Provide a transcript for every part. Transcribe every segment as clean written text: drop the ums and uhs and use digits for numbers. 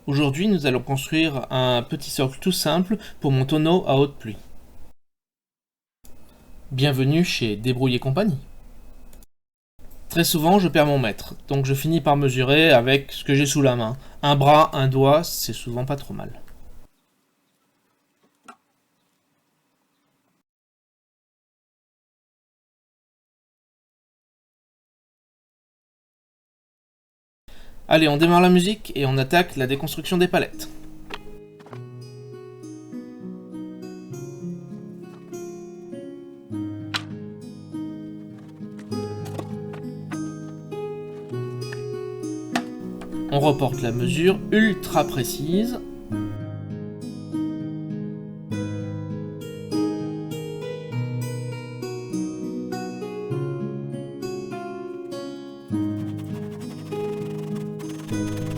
Aujourd'hui, nous allons construire un petit socle tout simple pour mon tonneau à haute pluie. Bienvenue chez Débrouille et compagnie. Très souvent, je perds mon mètre, donc je finis par mesurer avec ce que j'ai sous la main. Un bras, un doigt, c'est souvent pas trop mal. Allez, on démarre la musique et on attaque la déconstruction des palettes. On reporte la mesure ultra précise.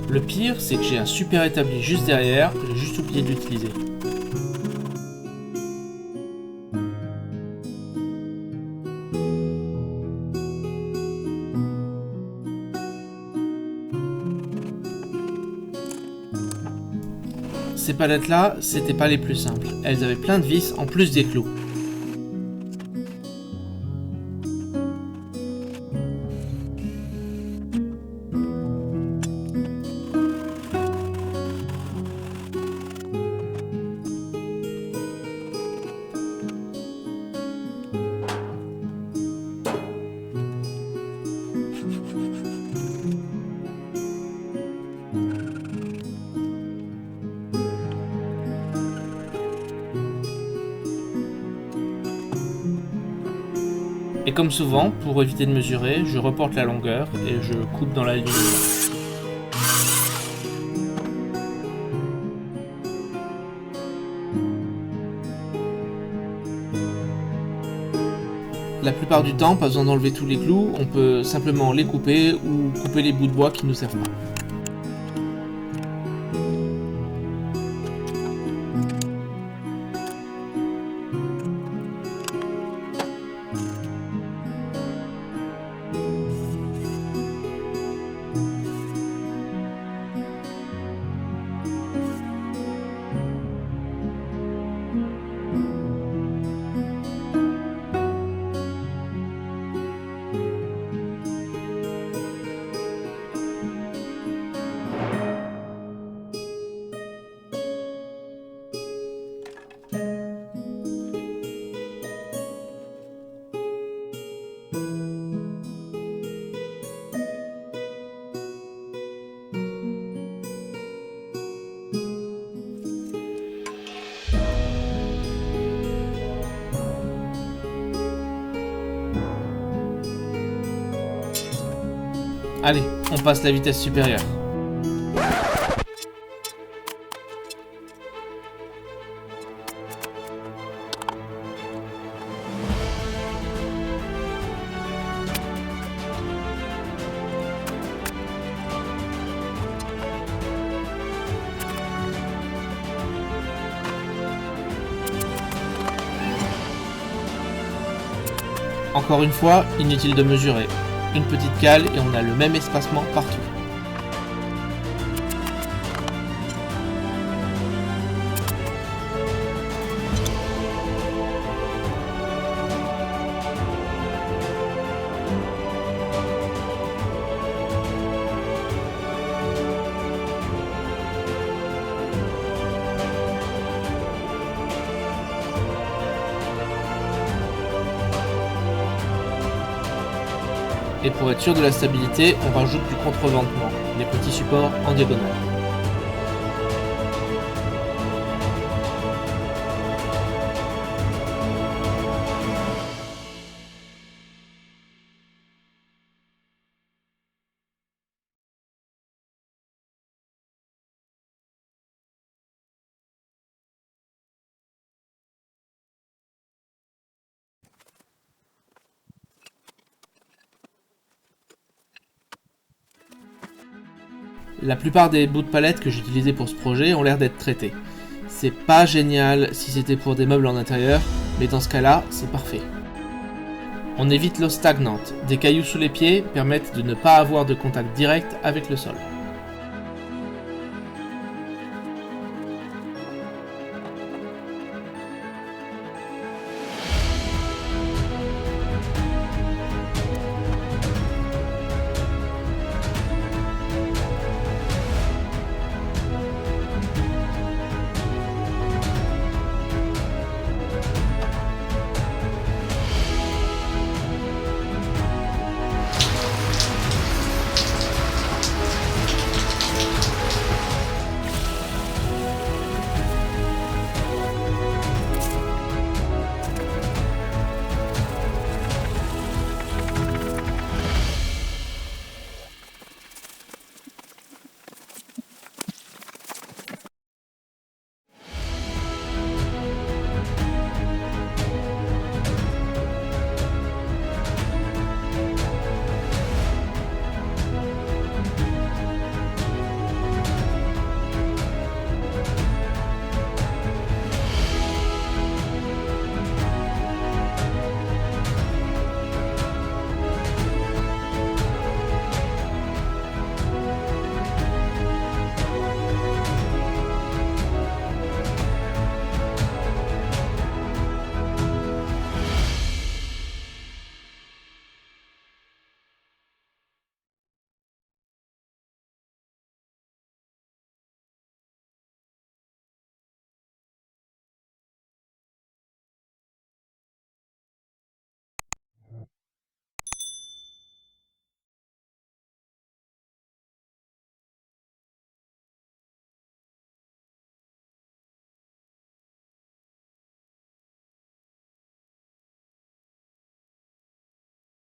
Le pire, c'est que j'ai un super établi juste derrière, que j'ai juste oublié d'utiliser. Ces palettes-là, c'était pas les plus simples. Elles avaient plein de vis en plus des clous. Et comme souvent, pour éviter de mesurer, je reporte la longueur et je coupe dans la ligne. La plupart du temps, pas besoin d'enlever tous les clous, on peut simplement les couper ou couper les bouts de bois qui nous servent pas. Allez, on passe la vitesse supérieure. Encore une fois, inutile de mesurer. Une petite cale et on a le même espacement partout. Et pour être sûr de la stabilité, on rajoute du contreventement, les petits supports en diagonale. La plupart des bouts de palette que j'utilisais pour ce projet ont l'air d'être traités. C'est pas génial si c'était pour des meubles en intérieur, mais dans ce cas-là, c'est parfait. On évite l'eau stagnante. Des cailloux sous les pieds permettent de ne pas avoir de contact direct avec le sol.